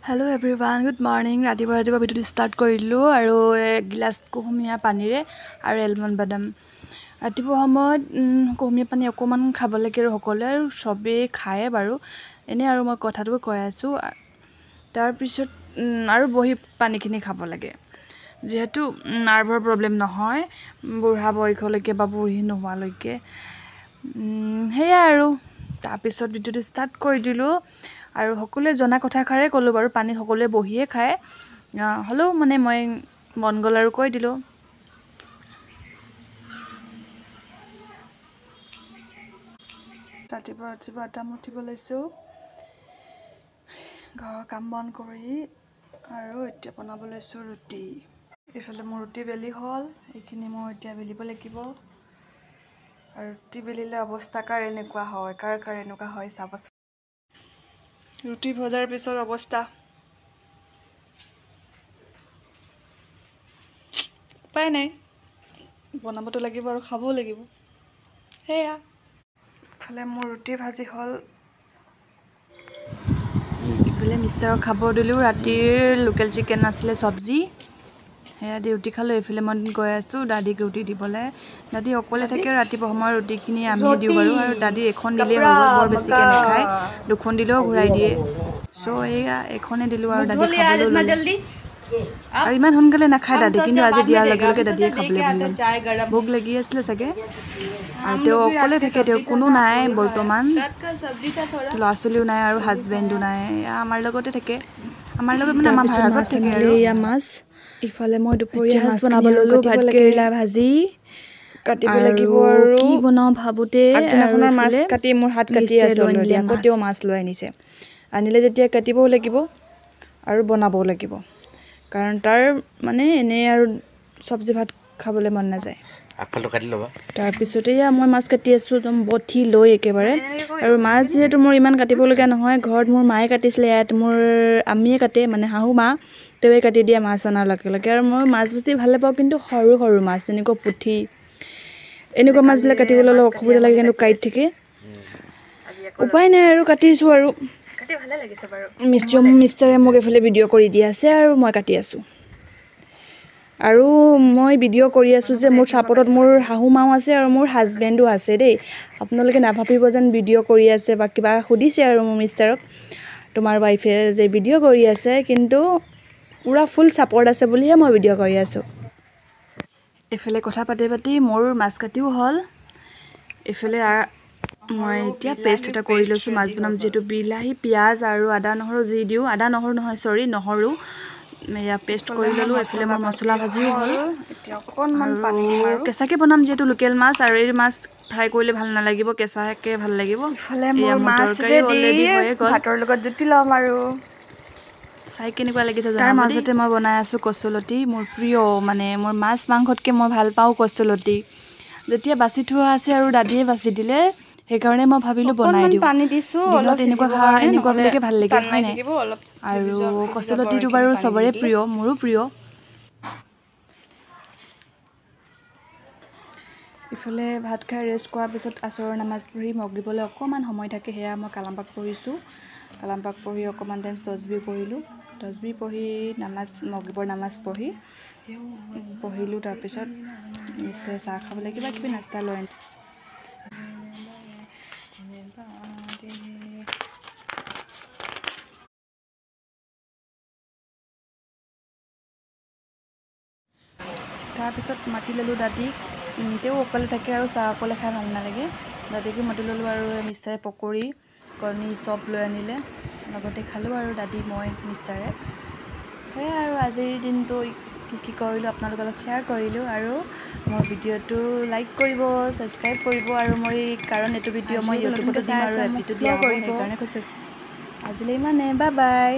Hello everyone, good morning. Ratiba video start korilu aru glass kuhumia panire aru almond badam. Ratiba hamot kuhumia pani okoman khabole ke hokole aru sobe khaye baru. Ene aru moi kotha tu koi asu. Tar pisot aru bohi pani khini khabo lage. Jehetu nerve problem nohoy burha boykholoke ba burhi nohwaloke. Hey aru tar pisot video start kori dilu. আৰু সকলে জনা কথা খাৰে কলো বাৰু পানী সকলে বহিয়ে খায় হলো মানে মই মন গল আৰু কৈ দিলো ৰাতিপুৱা আটা মুঠিব লৈছো ঘৰৰ কাম বন কৰি আৰু এতিয়া বনাব লৈছো ৰুটি এফালে মোৰ ৰুটি বেলি হল এইখিনি মই এতিয়া বেলিব লাগিব আৰু ৰুটি বেলিলে অৱস্থা কাৰ এনেকুৱা হয় কাৰ এনেকুৱা হয় চাব ৰুটি ভজাৰ পিছৰ অৱস্থা পাই নাই বনাবতো লাগিব আৰু খাবও লাগিব হেয়া খালে মোৰ ৰুটি ভাজি হল ইফালে মিষ্টাৰক খাব দিলো ৰাতিৰ লোকেল চিকেন আছিলে সবজি হেয়া দি ৰুটি খালো ইফালে মই গৈ আছো দাদিক ৰুটি দিবলে দাদি অকলে থাকে ৰাতিপুৱা সময় ৰুটি কিনি আমি দিও বাৰু আৰু দাদি এখন দিলে হ'ব বৰ বেছিকে নাখায় দুখন দিলেও ঘুৰাই দিয়ে সো এয়া এখনে দিলো আৰু দাদি খাবলৈ ললে আৰু ইমান সোনকালে নাখায় দাদি কিন্তু আজি দিয়াৰ লগে লগে দাদিয়ে খাবলৈ ভাল ভোক লাগি আছিল সকে আৰু তেও অকলে থাকে তেও কোনো নাই বৰ্তমান লছলিও নাই আৰু হাজবেণ্ডো নাই আমাৰ লগতে থাকে আমাৰ লগত মানে আমাৰ ভাগত থাকে আৰু ইয়া মাছ ইফালে মই দুপৰীয়া মাছ বনাব ললো ভাত কেৰেলা ভাজি কাটিব লাগিব আৰু কি বনাও ভাবুতে আগদিনাখনৰ মাছ কাটি মোৰ হাত কাটি আছে অলৰেডি আকৌ তেও মাছ লৈ আনিছে আনিলে যেতিয়া কাটিবও লাগিব আৰু বনাবও লাগিব কাৰণ তাৰ মানে এনে আৰু সবজি ভাত খাবলৈ মন নাযায় আকলটো কাটি লবা তাৰ পিছতে মই মাছ কাটি আছো একদম বঠি লৈ একেবাৰে আৰু মাছ যেহেতু মোৰ ইমান কাটিব লগা নহয় ঘৰত মোৰ মায়ে কাটিছিলে ইয়াত মোৰ আমিয়ে কাটে মানে হাহু মা তেৱে কাটি দিয়া মাছ আনাৰ লগে লগে আৰু মই মাছ বেছি ভাল পাওঁ কিন্তু সৰু সৰু মাছ যেনেকৈ পুঠি এনেকুৱা মাছবিলাক কাটিবলৈ অলপ অসুবিধা লাগে কিন্তু কাইট থাকে উপায় নাই আৰু কাটিছো আৰু কাটি ভালে লাগিছে বাৰু মিষ্টাৰে মোক এফালে ভিডিঅ' কৰি দি আছে আৰু মই কাটি আছো আৰু মই ভিডিঅ' কৰি আছো যে মোৰ সাপোৰ্টত মোৰ হাহু মাও আছে আৰু মোৰ হাজবেণ্ডো আছে দেই আপোনালোকে নাভাবিব যেন ভিডিঅ' কৰি আছে বা কিবা সুধিছে আৰু মোৰ মিষ্টাৰক তোমাৰ ৱাইফে যে ভিডিঅ' কৰি আছে কিন্তু পুৰা ফুল সাপোৰ্ট আছে বুলিহে মই ভিডিঅ' কৰি আছো এফালে কথা পাতি মোৰ মাছ কাটিও হল এফালে মই এতিয়া পেষ্ট এটা কৰি লৈছো মাছ বনাম যেটো বিলাহী পিয়াজ আৰু আদা নহৰু যি দিও আদা নহৰু নহয় সৰি নহৰু মেয়া পেষ্ট কৰি ললো এফালে মোৰ মছলা ভাজিও হল এতিয়া অকনমান পানী দিম আৰু কেঁচাকে বনাম যেটো লোকেল মাছ আৰু এই মাছ ফ্ৰাই কৰিলে ভাল নালাগিব কেঁচাকে ভাল লাগিব এফালে মোৰ মাছ ৰেডি হৈয়ে গল ভাতৰ লগত জুতি লম আৰু চাই কেনেকুৱা লাগিছে তাৰ মাজতে মই বনাই আছো কচুলতি মোৰ প্ৰিয় মানে মোৰ মাছ মাংসতকে মই ভাল পাও কচুলতি যেতিয়া বাছি থোৱা আছে আৰু দাদিয়ে বাছি দিলে সেইকাৰণে মই ভাবিলো বনাই দিও পানী দিছো অলপ এনেকুৱা বিলাকে ভাল লাগে হয় নাই আৰু কচুলতিটো বাৰু সবৰে প্ৰিয় মোৰো প্ৰিয় ইফালে ভাত খাই ৰেষ্ট কৰাৰ পিছত আসৰৰ নামাজ পঢ়ি মগৰিবলৈ অকমান সময় থাকে হেয়া মই কালামপাক পঢ়িছো কালামপাক পঢ়ি অকমান টাইম তসবিহ পঢ়িলো তসবিহ পঢ়ি নামাজ মগৰিবৰ নামাজ পঢ়িলো তাৰ পিছত মিষ্টাৰে চাহ খাবলৈ কিবা কিবি নাস্তা লৈ তাৰ পিছত মাটি ললো দাদিক তেও অকলে থাকে আৰু চাহ অকলে খাই ভাল নালাগে দাদিকে মাটি ললো আৰু মিষ্টাৰে পকৰি কণী চপ লৈ আনিলে লগতে খালো আৰু দাদি মই মিষ্টাৰে হেয়া আৰু আজিৰ দিনটো কি কৰিলো আপোনালোকৰ লগত শ্বেয়াৰ কৰিলো আৰু মোৰ ভিডিঅ'টো লাইক কৰিব সাবস্ক্ৰাইব কৰিব আৰু মই কাৰণ এটো ভিডিঅ' মই ইউটিউবতে দিম আৰু এপিটো দিয়া কৰিব সেইকাৰণে কৈছে আজিলৈ ইমানে বাই বাই